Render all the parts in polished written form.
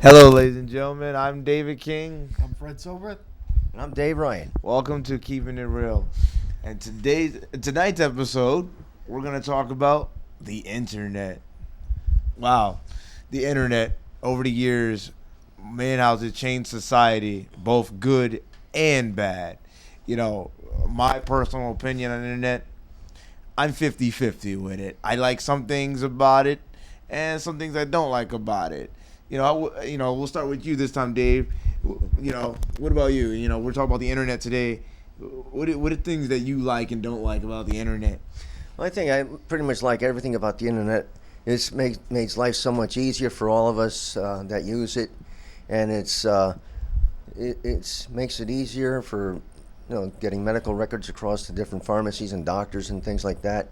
Hello, ladies and gentlemen. I'm David King. I'm Fred Cilbrith. And I'm Dave Ryan. Welcome to Keeping It Real. And tonight's episode, we're gonna talk about the internet. Wow, the internet over the years, man, how's it changed society, both good and bad. You know, my personal opinion on the internet, I'm 50-50 with it. I like some things about it, and some things I don't like about it. We'll start with you this time, Dave. What about you? We're talking about the internet today. What are things that you like and don't like about the internet? Well, I think I pretty much like everything about the internet. It makes life so much easier for all of us that use it, and it makes it easier for getting medical records across to different pharmacies and doctors and things like that.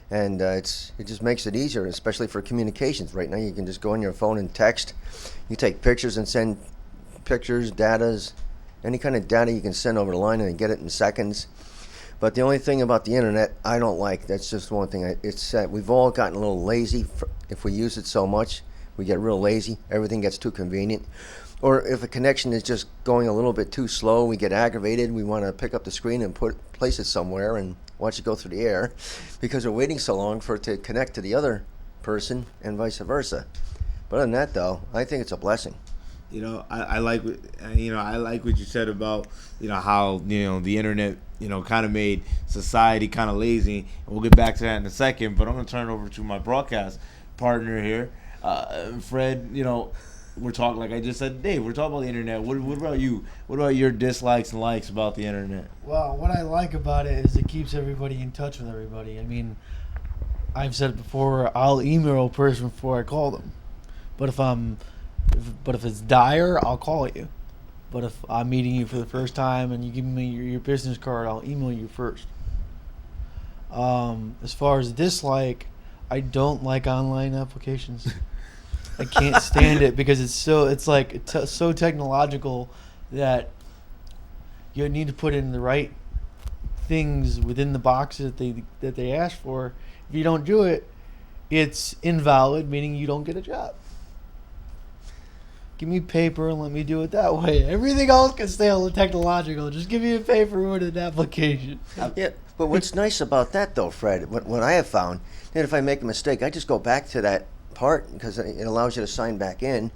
And it just makes it easier, especially for communications. Right now, you can just go on your phone and text. You take pictures and send pictures, datas, any kind of data you can send over the line and get it in seconds. But the only thing about the internet I don't like, that's just one thing, it's that we've all gotten a little lazy. If we use it so much, we get real lazy. Everything gets too convenient. Or if a connection is just going a little bit too slow, we get aggravated. We want to pick up the screen and place it somewhere and watch it go through the air because we're waiting so long for it to connect to the other person and vice versa. But other than that, though, I think it's a blessing. I like what you said about how the internet kind of made society kind of lazy, and we'll get back to that in a second. But I'm gonna turn it over to my broadcast partner here, Fred. We're talking, like I just said, Dave, we're talking about the internet. What about you? What about your dislikes and likes about the internet? Well, what I like about it is it keeps everybody in touch with everybody. I mean, I've said it before, I'll email a person before I call them. But if it's dire, I'll call you. But if I'm meeting you for the first time and you give me your business card, I'll email you first. As far as dislike, I don't like online applications. I can't stand it because it's so technological that you need to put in the right things within the boxes that they ask for. If you don't do it, it's invalid, meaning you don't get a job. Give me paper and let me do it that way. Everything else can stay on the technological. Just give me a paper with an application. Yeah, but what's nice about that, though, Fred, what I have found, that if I make a mistake, I just go back to that part because it allows you to sign back in,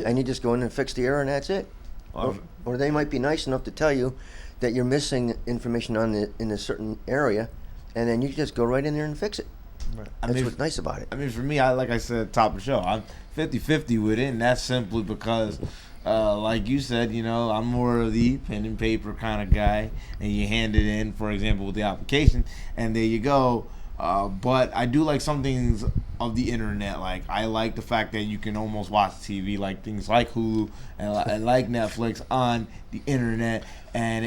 and you just go in and fix the error, and that's it. Or they might be nice enough to tell you that you're missing information in a certain area, and then you just go right in there and fix it. Right. That's what's nice about it. I mean, for me, like I said at the top of the show, I'm 50-50 with it, and that's simply because, like you said, I'm more of the pen and paper kind of guy, and you hand it in, for example, with the application, and there you go. But I do like some things of the internet. Like, I like the fact that you can almost watch TV, like things like Hulu and like Netflix on the internet. And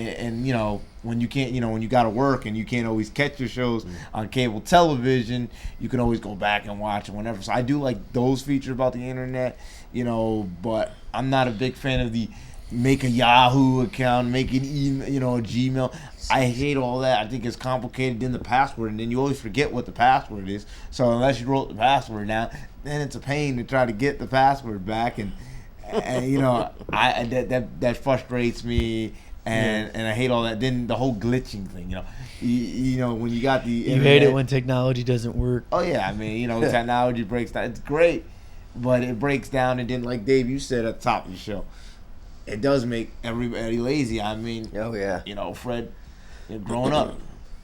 when you can't, when you got to work and you can't always catch your shows on cable television, you can always go back and watch it whenever. So I do like those features about the internet, but I'm not a big fan of the make a Yahoo account, make an email, a Gmail. I hate all that. I think it's complicated. Then the password, and then you always forget what the password is. So unless you wrote the password down, then it's a pain to try to get the password back. And that frustrates me. And I hate all that. Then the whole glitching thing, when you got the internet, you hate it when technology doesn't work. Oh yeah, I mean, technology breaks down. It's great, but it breaks down, and then like Dave, you said at the top of the show, it does make everybody lazy. I mean, oh yeah, Fred, growing up,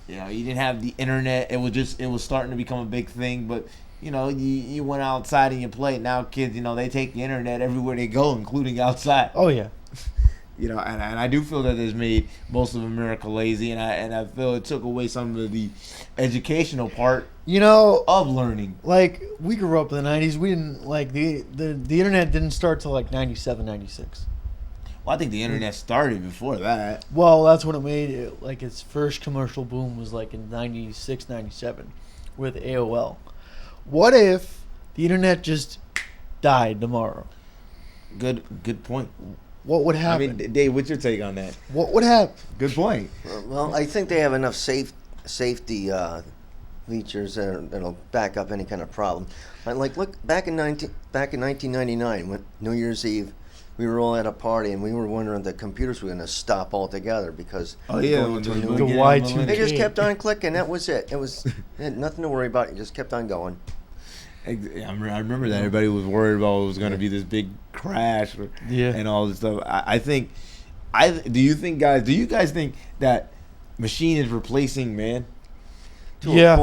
you didn't have the internet. It was starting to become a big thing, but you went outside and you played. Now kids, they take the internet everywhere they go, including outside. Oh yeah. And I do feel that it's made most of America lazy, and I feel it took away some of the educational part, of learning. Like, we grew up in the 90s. We didn't, like, the internet didn't start till, like, 97, 96. Well, I think the internet started before that. Well, that's when it made it, like, its first commercial boom was, like, in 96, 97 with AOL. What if the internet just died tomorrow? Good point. What would happen? I mean, Dave, what's your take on that? What would happen? Good point. Well, I think they have enough safety features that'll back up any kind of problem. Like look back in 1999 when New Year's Eve, we were all at a party and we were wondering if the computers were going to stop altogether because going to a new the Y2K. they just kept on clicking. That was it. It had nothing to worry about. It just kept on going. I remember that everybody was worried about it was going to be this big crash and all this stuff. Do you guys think that machine is replacing man? To a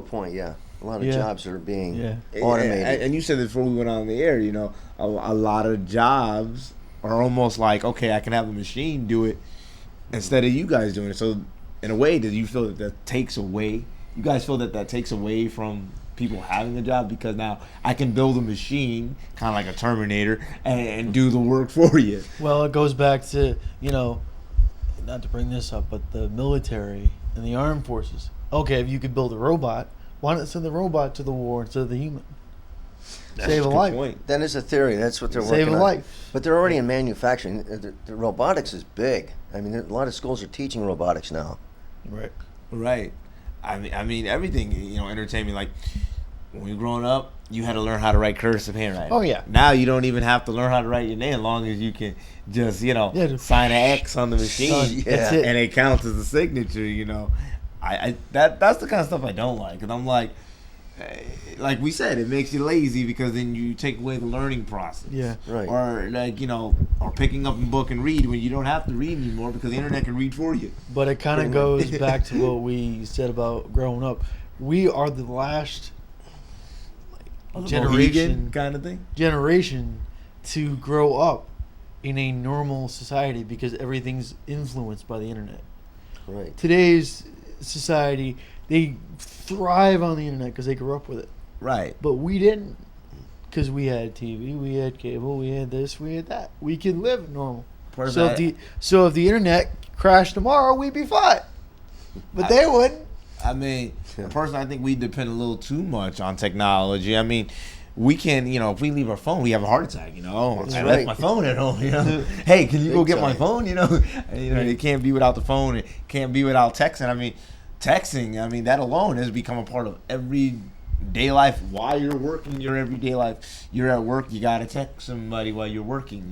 point, yeah. A lot of jobs are being automated. And you said this before we went on the air, you know, a lot of jobs are almost like, okay, I can have a machine do it instead of you guys doing it. So in a way, do you feel that takes away? You guys feel that takes away from people having a job because now I can build a machine, kind of like a Terminator, and do the work for you? Well, it goes back to, you know, not to bring this up, but the military and the armed forces. Okay, if you could build a robot, why not send the robot to the war instead of the human? Save a life. Point. That is a theory. That's what they're working on. Save a life. But they're already in manufacturing. The robotics is big. I mean, a lot of schools are teaching robotics now. Right. I mean everything. You know, entertainment. Like when we were growing up, you had to learn how to write cursive handwriting. Oh yeah. Now you don't even have to learn how to write your name as long as you can just sign an X on the machine, That's it. and it counts as a signature. You know, that's the kind of stuff I don't like, and I'm like we said, it makes you lazy because then you take away the learning process. Yeah, right. Or or picking up a book and read when you don't have to read anymore because the internet can read for you. But it kind of goes back to what we said about growing up. We are the last generation kind of thing. Generation to grow up in a normal society because everything's influenced by the internet. Right. Today's society, they thrive on the internet because they grew up with it. Right. But we didn't, because we had TV, we had cable, we had this, we had that. We can live normal. So if the internet crashed tomorrow, we'd be fine. But they wouldn't. I mean, personally, I think we depend a little too much on technology. I mean, we can, if we leave our phone, we have a heart attack. I left my phone at home. Hey, can you go get my phone? It can't be without the phone. It can't be without texting. I mean, texting. That alone has become a part of everyday life. While you're working, your everyday life. You're at work. You gotta text somebody while you're working.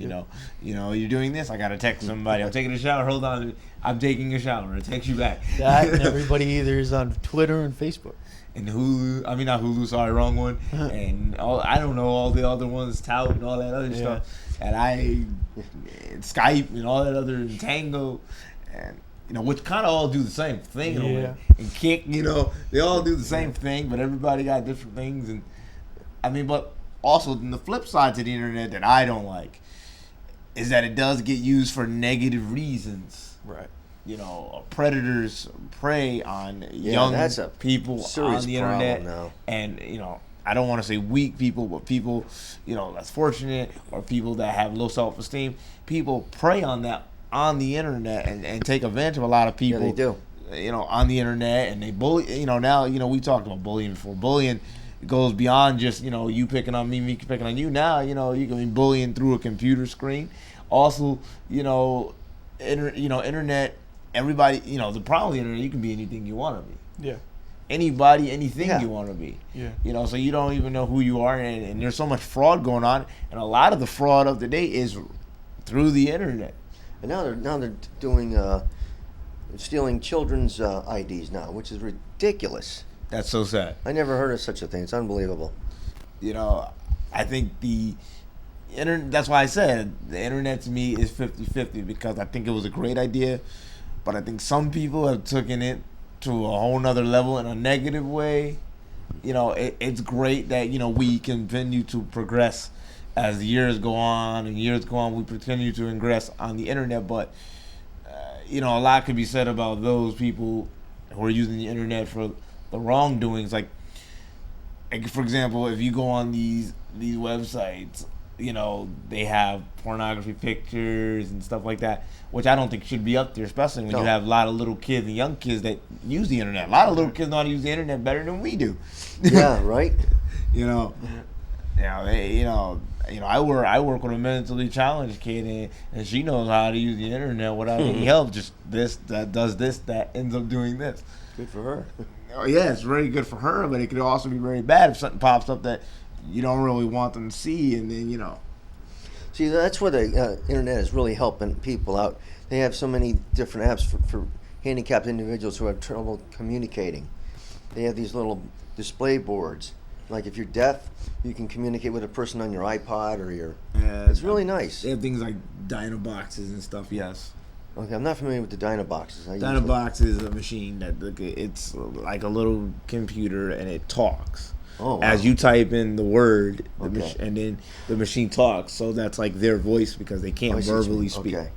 You're doing this. I gotta text somebody. I'm taking a shower. Hold on. I'm taking a shower. I text you back. That and everybody either is on Twitter and Facebook. And Hulu, not Hulu, sorry, wrong one. And I don't know all the other ones, Tout and all that other stuff. And Skype and all that other Tango, and which kind of all do the same thing in a way. And Kick, they all do the same thing, but everybody got different things. And but also the flip side to the internet that I don't like is that it does get used for negative reasons. Right. Predators prey on young people on the internet now. And I don't want to say weak people, but people that's fortunate or people that have low self-esteem. People prey on that on the internet and take advantage of a lot of people. Yeah, they do. On the internet, and they bully. Now we talked about bullying before. Bullying goes beyond just you picking on me picking on you. Now you can be bullying through a computer screen. Also internet. Everybody, the problem with the internet, you can be anything you want to be. Yeah. Anybody, anything you want to be. Yeah. So you don't even know who you are, and there's so much fraud going on, and a lot of the fraud of the day is through the internet. And now they're doing stealing children's IDs now, which is ridiculous. That's so sad. I never heard of such a thing. It's unbelievable. I think that's why I said the internet to me is 50-50 because I think it was a great idea. But I think some people have taken it to a whole nother level in a negative way. It's great that, we continue to progress as the years go on and years go on. We continue to progress on the internet. But, a lot could be said about those people who are using the internet for the wrongdoings. Like for example, if you go on these websites, they have pornography pictures and stuff like that, which I don't think should be up there, especially when you have a lot of little kids and young kids that use the internet. A lot of little kids know how to use the internet better than we do. Yeah, right. I work with a mentally challenged kid, and she knows how to use the internet without any help. Just this, that does this, that ends up doing this. Good for her. yeah, it's very good for her, but it could also be very bad if something pops up that you don't really want them to see, and then See, that's where the internet is really helping people out. They have so many different apps for handicapped individuals who have trouble communicating. They have these little display boards. Like if you're deaf, you can communicate with a person on your iPod or your. It's really nice. They have things like Dynaboxes and stuff. Yes. Okay, I'm not familiar with the Dynaboxes. Dynabox is a machine that it's like a little computer and it talks. Oh, wow. As you type in the word, Okay. and then the machine talks. So that's like their voice because they can't verbally speak. Okay.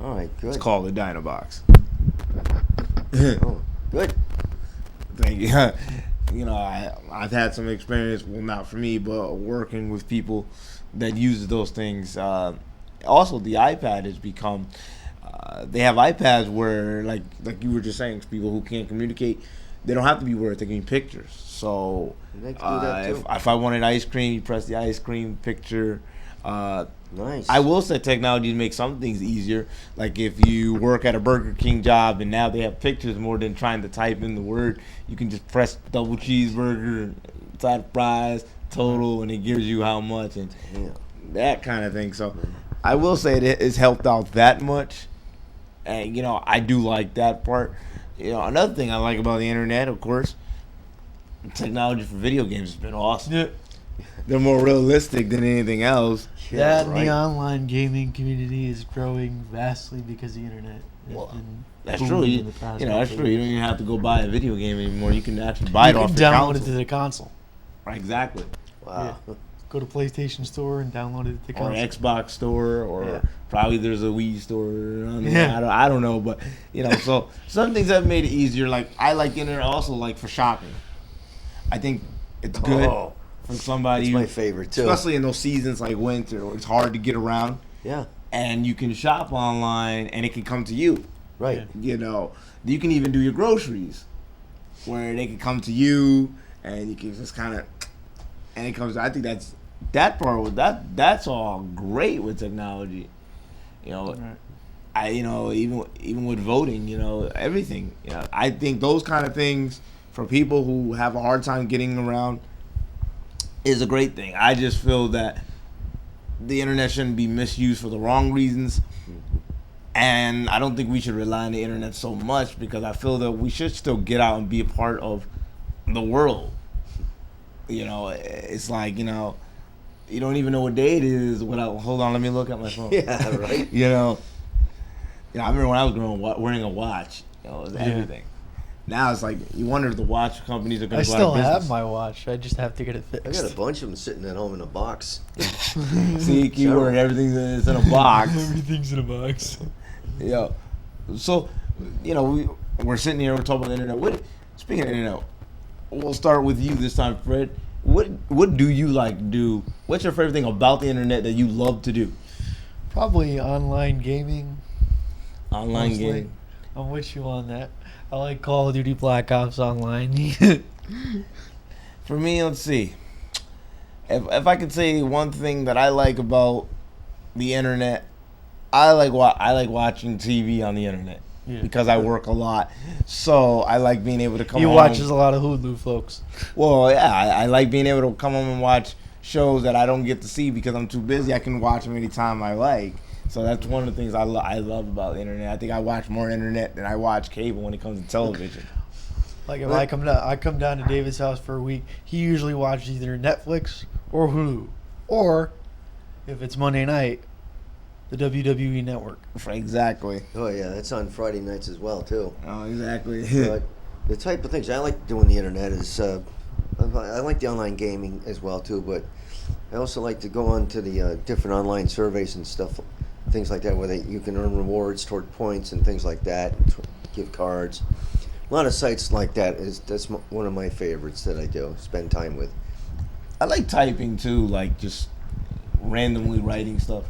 All right, good. It's called a Dynabox. Oh, good. Thank you. I've had some experience, well, not for me, but working with people that use those things. Also, the iPad has become. They have iPads where, like you were just saying, people who can't communicate, they don't have to be words. They can be pictures. So They can do that too. if I wanted ice cream, you press the ice cream picture. Nice. I will say technology makes some things easier. Like if you work at a Burger King job and now they have pictures more than trying to type in the word, you can just press double cheeseburger, side fries, total, and it gives you how much and that kind of thing. So I will say it has helped out that much. And, I do like that part. Another thing I like about the internet, of course, technology for video games has been awesome. Yeah. They're more realistic than anything else. Yeah, That and the online gaming community is growing vastly because the internet has been That's booming true. in the past That's couple true. You don't even have to go buy a video game anymore. You can actually buy it off You your can download console. it to the console. Right, exactly. Wow. Go to PlayStation Store and download it to the Or console. Xbox store, or probably there's a Wii store. Yeah. I don't know, but so some things have made it easier. Like I like the internet also, like for shopping. I think it's good for somebody. It's my favorite too. Especially in those seasons like winter, where it's hard to get around. Yeah. And you can shop online, and it can come to you. Right. You can even do your groceries, where they can come to you, and you can just kind of, and it comes. I think that's all great with technology. Even with voting, everything. I think those kind of things for people who have a hard time getting around is a great thing. I just feel that the internet shouldn't be misused for the wrong reasons. And I don't think we should rely on the internet so much because I feel that we should still get out and be a part of the world. It's like, you don't even know what day it is without, hold on, let me look at my phone. Yeah, right. I remember when I was growing up, wearing a watch, it was everything. Now it's like, you wonder if the watch companies are going I to go out of still have business. my watch. I just have to get it I fixed. got a bunch of them sitting at home in a box. See, keyword, everything's in a box. Everything's in a box. Yeah. So, we're sitting here, we're talking about the internet. Speaking of the internet, we'll start with you this time, Fred. What do you like to do? What's your favorite thing about the internet that you love to do? Probably online gaming. Online Mostly. gaming. I'm with you on that. I like Call of Duty Black Ops Online. For me, let's see. If I could say one thing that I like about the internet, I like watching TV on the internet because I work a lot. So I like being able to come home. He watches a lot of Hulu, folks. Well, yeah, I like being able to come home and watch shows that I don't get to see because I'm too busy. I can watch them anytime I like. So that's one of the things I love about the internet. I think I watch more internet than I watch cable when it comes to television. Like if I come down to David's house for a week, he usually watches either Netflix or Hulu, or if it's Monday night, the WWE Network. Exactly. Oh yeah, that's on Friday nights as well too. Oh, exactly. But the type of things I like doing the internet is I like the online gaming as well too. But I also like to go on to the different online surveys and stuff, things like that, where you can earn rewards toward points and things like that, gift cards. A lot of sites like that that's one of my favorites that I do spend time with. I like typing too, like just randomly writing stuff.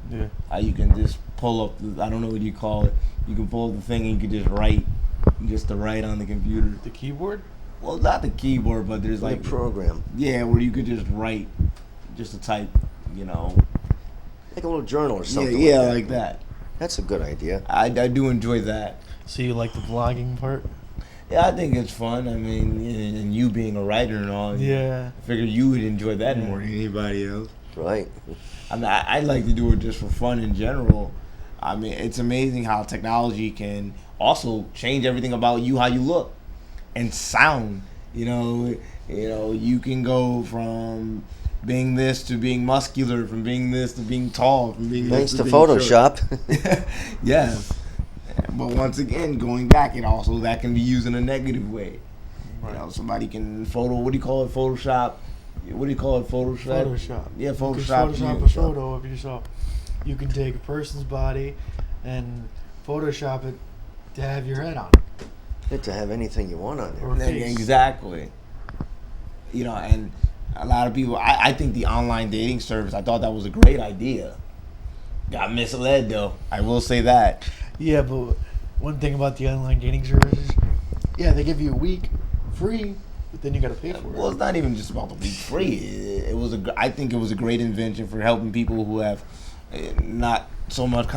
Yeah. You can just pull up, I don't know what you call it. You can pull up the thing and you can just write on the computer. The keyboard? Well, not the keyboard, but there's like a program. Yeah, where you could just write, just to type, Like a little journal or something. Yeah, like like that. That's a good idea. I do enjoy that. So you like the vlogging part? Yeah, I think it's fun. I mean, and you being a writer and all, Yeah. I figured you would enjoy that more than anybody else. Right. I mean, I like to do it just for fun in general. I mean, it's amazing how technology can also change everything about you, how you look and sound. You can go from being this to being muscular, from being this to being tall, from being Thanks this to being Photoshop. short. Yes. But once again, going back, that can be used in a negative way. Right. Somebody can what do you call it? Photoshop. What do you call it? Photoshop. Photoshop. Yeah, You can Photoshop. Photoshop a photo of yourself. You can take a person's body and Photoshop it to have your head on it. Get to have anything you want on there. Or face. Exactly. And a lot of people, I think the online dating service, I thought that was a great idea. Got misled though. I will say that. Yeah, but one thing about the online dating services, they give you a week free, but then you got to pay for it. Well, it's not even just about the week free. I think it was a great invention for helping people who have not so much,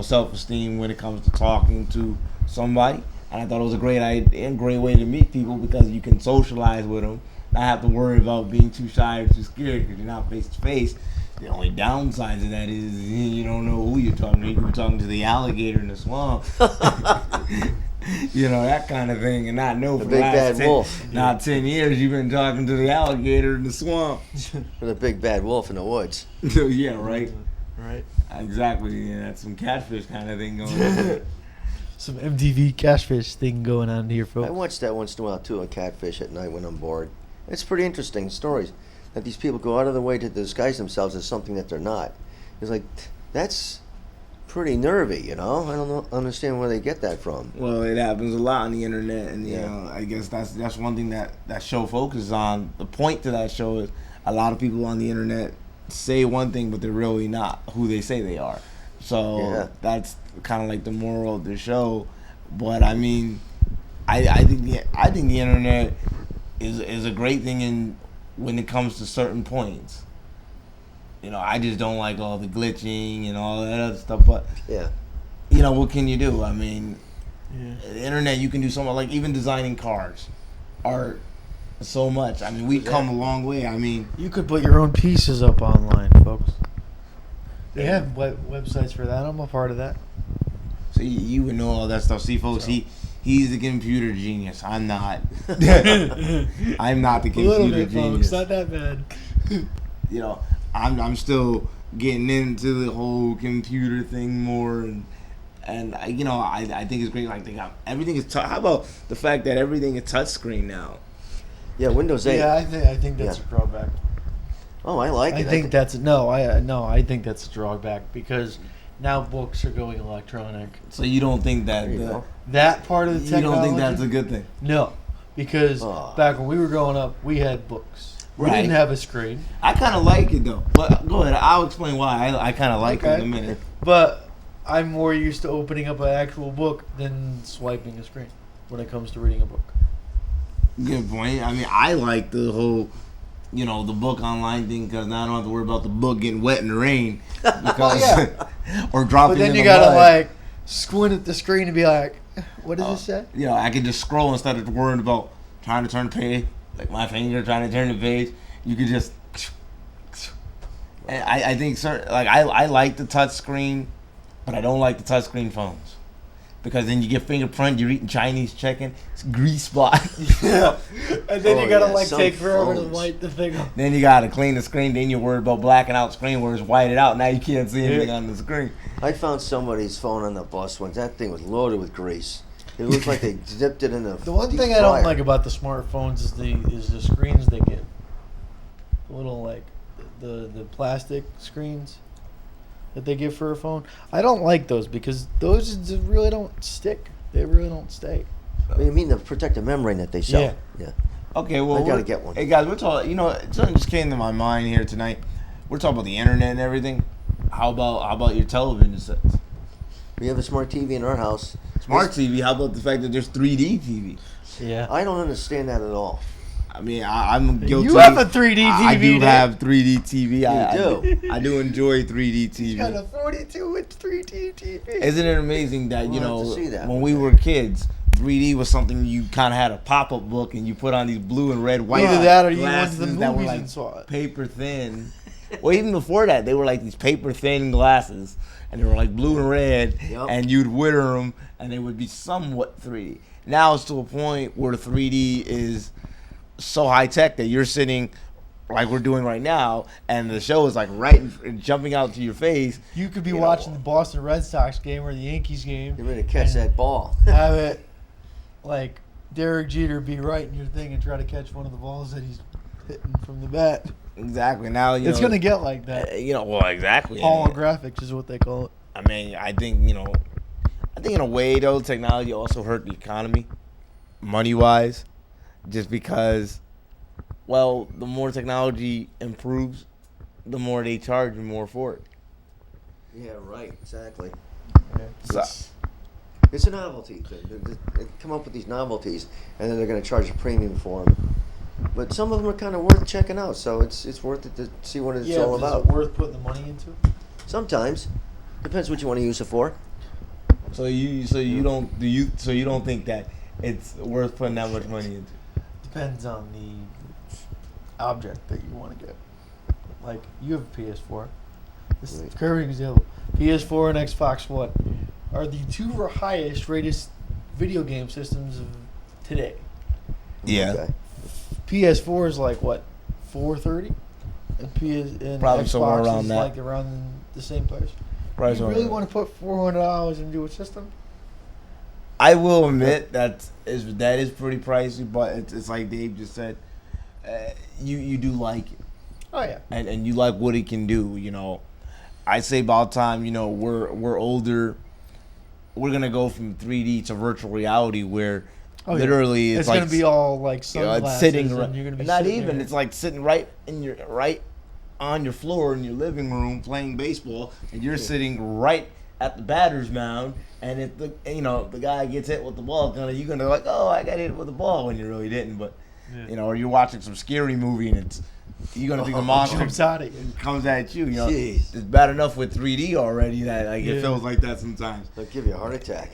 self-esteem when it comes to talking to somebody. And I thought it was a great idea and great way to meet people because you can socialize with them, not have to worry about being too shy or too scared because you're not face to face. The only downside to that is you don't know who you're talking to. You could be talking to the alligator in the swamp. That kind of thing, and not know The for big the last bad wolf. 10 years you've been talking to the alligator in the swamp. For the big bad wolf in the woods. Yeah, right. Right. Exactly. Yeah, that's some catfish kind of thing going on. Some MTV Catfish thing going on here, I folks. watch that once in a while too on Catfish at night when I'm bored. It's pretty interesting stories that these people go out of their way to disguise themselves as something that they're not. It's like, that's pretty nervy, I don't understand where they get that from. Well, it happens a lot on the internet, and Yeah. I guess that's one thing that show focuses on. The point to that show is a lot of people on the internet say one thing, but they're really not who they say they are. So that's kind of like the moral of the show. But I mean, I think the internet is a great thing when it comes to certain points. I just don't like all the glitching and all that other stuff. But what can you do? I mean, the internet, you can do so much. Like even designing cars, art, so much. I mean, we've come a long way. I mean, You could put your own pieces up online, folks. They have websites for that. I'm a part of that. so you would know all that stuff. See, folks, he's the computer genius. I'm not. I'm not the A little computer bit, genius. folks. Not that bad. I'm still getting into the whole computer thing more, and I think it's great. Like they got everything is. How about the fact that everything is touchscreen now? Yeah, Windows 8. Yeah, I think that's a drawback. Oh, I like it. I think that's I think that's a drawback because now books are going electronic. So you don't think that There you go. That part of the you technology. don't think that's a good thing? No, because Oh. back when we were growing up, we had books. We Right. didn't have a screen, I kind of like it though. But go ahead. I'll explain why. I kind of like it in a minute. but I'm more used to opening up an actual book than swiping a screen when it comes to reading a book. Good point. I mean, I like the whole, the book online thing because now I don't have to worry about the book getting wet in the rain because or dropping. But then in you the gotta mud. squint at the screen and be like, "What does it say?" I could just scroll instead of worrying about trying to turn the page, like my finger trying to turn the page. You could just. And I think I like the touch screen, but I don't like the touch screen phones. Because then you get fingerprint, you're eating Chinese chicken, it's grease spot. Yeah. And then Oh, you gotta yeah, some take forever to phones. wipe the thing up. Then you gotta clean the screen, then you're worried about blacking out the screen where it's whited out. Now you can't see anything on the screen. I found somebody's phone on the bus once. That thing was loaded with grease. It looked like they dipped it in a The one deep thing I don't fryer. like about the smartphones is the screens they get. The little the plastic screens that they give for a phone. I don't like those because those just really don't stick. They really don't stay. You mean the protective membrane that they sell? Yeah. Okay, well, I gotta get one. Hey guys, we're talking. Something just came to my mind here tonight. We're talking about the internet and everything. How about your television sets? We have a smart TV in our house. Smart TV. How about the fact that there's 3D TV? Yeah. I don't understand that at all. I mean, I'm guilty. You have a 3D TV. I do Dave. have 3D TV. You I do enjoy 3D He's got a TV. 42-inch 3D TV. Isn't it amazing that We'll have to see that when one we day. were kids, 3D was something you kind of had a pop-up book and you put on these blue and red white Either that or you went to glasses the that were movies like and saw it. paper thin. Well, even before that, they were like these paper thin glasses, and they were like blue and red, and you'd wear them, and they would be somewhat 3D. Now it's to a point where 3D is so high tech that you're sitting like we're doing right now, and the show is like jumping out to your face. You could be watching the Boston Red Sox game or the Yankees game. You're ready to catch that ball. Have it like Derek Jeter be right in your thing and try to catch one of the balls that he's hitting from the bat. Exactly. Now it's gonna get like that. Well, exactly. Holographics is what they call it. I mean, I think in a way though, technology also hurt the economy, money wise, just because. Well, the more technology improves, the more they charge you more for it. Yeah, right. Exactly. Yeah. It's a novelty. They come up with these novelties, and then they're going to charge a premium for them. But some of them are kind of worth checking out, so it's worth it to see what it's all about. Is it worth putting the money into? Sometimes, depends what you want to use it for. So you don't think that it's worth putting that much money into? Depends on the object that you want to get. Like, you have a PS4. This is a perfect example. PS4 and Xbox One are the two highest rated video game systems of today. Yeah. Okay. PS4 is like what, $430, and Probably Xbox somewhere around is that. like around the same price. Probably You really want to put $400 into a system? I will admit that is pretty pricey, but it's like Dave just said. You do like it. Oh yeah. And you like what it can do. I say about time. We're older. We're gonna go from 3D to virtual reality, where literally it's like gonna be all like sunglasses. it's sitting and you're gonna be not sitting even. there. It's like sitting right on your floor in your living room playing baseball, and you're sitting right at the batter's mound. And if the guy gets hit with the ball, you're gonna like, oh, I got hit with the ball, when you really didn't, but. Yeah. Or you're watching some scary movie and you're gonna think the monster comes at you. Jeez. It's bad enough with 3D already that it feels like that sometimes. They'll give you a heart attack.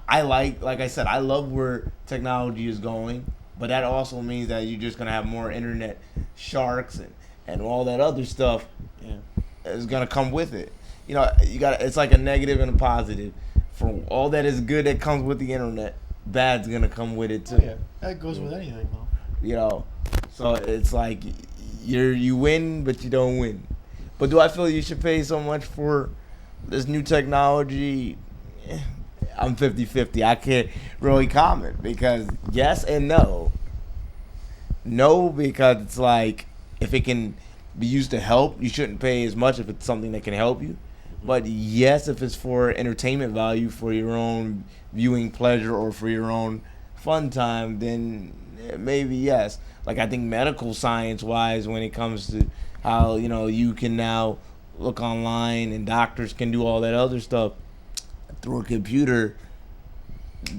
I like I said, I love where technology is going, but that also means that you're just gonna have more internet sharks and all that other stuff is gonna come with it. It's like a negative and a positive. For all that is good that comes with the internet, bad's gonna come with it too. Oh, yeah, that goes with anything though. So it's like you win, but you don't win. But do I feel you should pay so much for this new technology? I'm 50-50. I can't really comment because yes and no. No, because it's like if it can be used to help, you shouldn't pay as much if it's something that can help you. But yes, if it's for entertainment value, for your own viewing pleasure or for your own fun time, then maybe yes. Like I think medical science wise, when it comes to how you can now look online and doctors can do all that other stuff through a computer,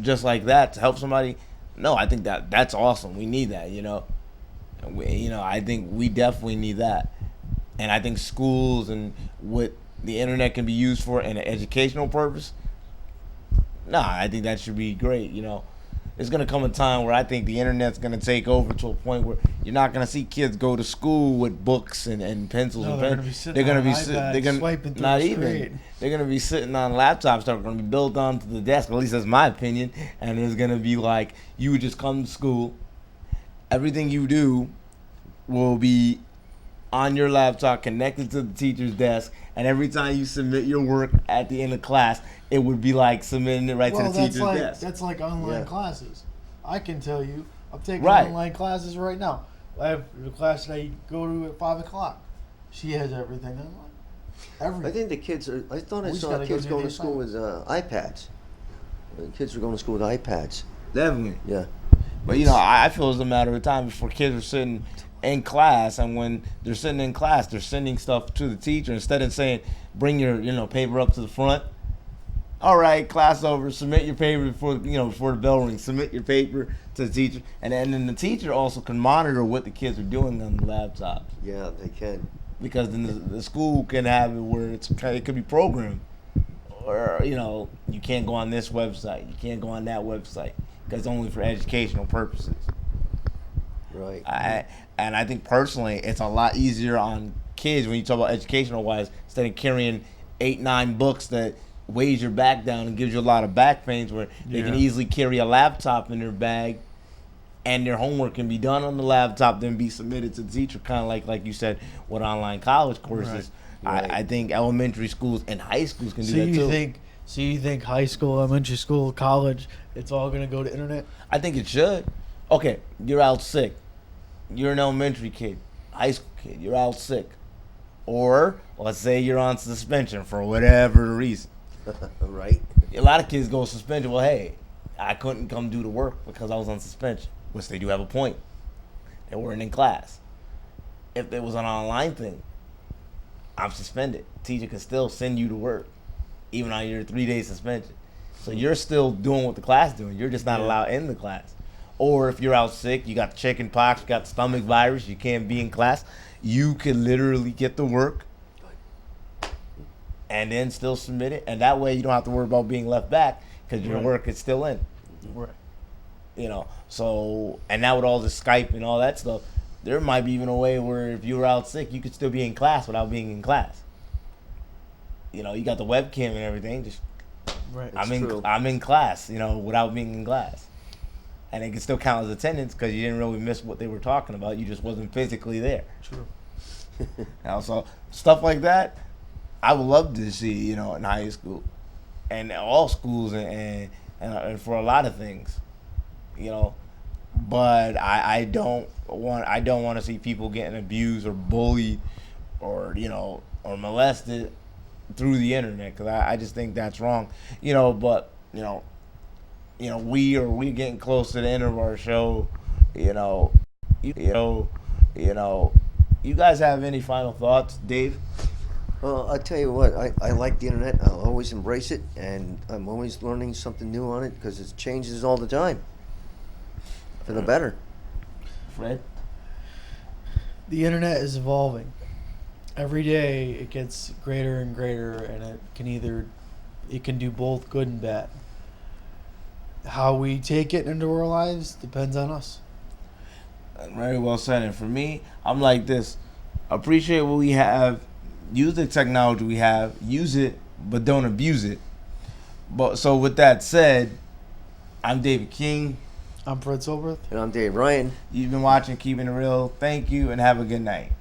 just like that to help somebody. No, I think that's awesome. We need that. I think we definitely need that, and I think schools and what the internet can be used for in an educational purpose. I think that should be great. There's gonna come a time where I think the internet's gonna take over to a point where you're not gonna see kids go to school with books and pencils and pens. They're gonna be swiping through not the even. screen. They're gonna be sitting on laptops that are gonna be built onto the desk. At least that's my opinion. And it's gonna be like you would just come to school. Everything you do will be on your laptop connected to the teacher's desk, and every time you submit your work at the end of class, it would be like submitting it right to the teacher's desk. That's like online classes. I can tell you, I'm taking Right. online classes right now. I have the class that I go to at 5 o'clock. She has everything online. I think the kids are. I thought I We just saw gotta kids go do going the to school with iPads. The kids are going to school with iPads. Definitely. Yeah. But I feel it's a matter of time before kids are sitting in class, and when they're sitting in class, they're sending stuff to the teacher instead of saying, "Bring your paper up to the front." All right, class over. Submit your paper before the bell rings. Submit your paper to the teacher, and then the teacher also can monitor what the kids are doing on the laptops. Yeah, they can. Because then the school can have it where it could be programmed or you can't go on this website, you can't go on that website because it's only for educational purposes. Right. And I think personally, it's a lot easier on kids when you talk about educational wise, instead of carrying 8-9 books that weighs your back down and gives you a lot of back pains, where they can easily carry a laptop in their bag, and their homework can be done on the laptop, then be submitted to the teacher, kind of like you said with online college courses. Right. I think elementary schools and high schools can do that too. So you think high school, elementary school, college, it's all going to go to internet? I think it should. Okay, you're out sick. You're an elementary kid, high school kid, you're out sick. Or let's say you're on suspension for whatever reason. Right. A lot of kids go suspension. Well, hey, I couldn't come do the work because I was on suspension, which they do have a point. They weren't in class. If it was an online thing, I'm suspended. Teacher can still send you to work, even on your 3-day suspension. So you're still doing what the class is doing. You're just not allowed in the class. Or if you're out sick, you got chicken pox, you got stomach virus, you can't be in class, you can literally get to work and then still submit it. And that way you don't have to worry about being left back because your work is still in. Right. So, and now with all the Skype and all that stuff, there might be even a way where if you were out sick, you could still be in class without being in class. You got the webcam and everything. Just right. I'm in class, without being in class. And it can still count as attendance because you didn't really miss what they were talking about. You just wasn't physically there. True. So stuff like that, I would love to see, in high school and all schools and for a lot of things, But I don't want to see people getting abused or bullied or or molested through the internet, because I just think that's wrong. But we're getting close to the end of our show. You guys have any final thoughts, Dave? Well, I'll tell you what, I like the internet. I'll always embrace it, and I'm always learning something new on it because it changes all the time. For the better. Fred? The internet is evolving. Every day it gets greater and greater, and it can do both good and bad. How we take it into our lives depends on us. Very well said. And for me, I'm like this. Appreciate what we have. Use the technology we have. Use it, but don't abuse it. But so with that said, I'm David King. I'm Fred Cilbrith. And I'm Dave Ryan. You've been watching Keeping It Real. Thank you and have a good night.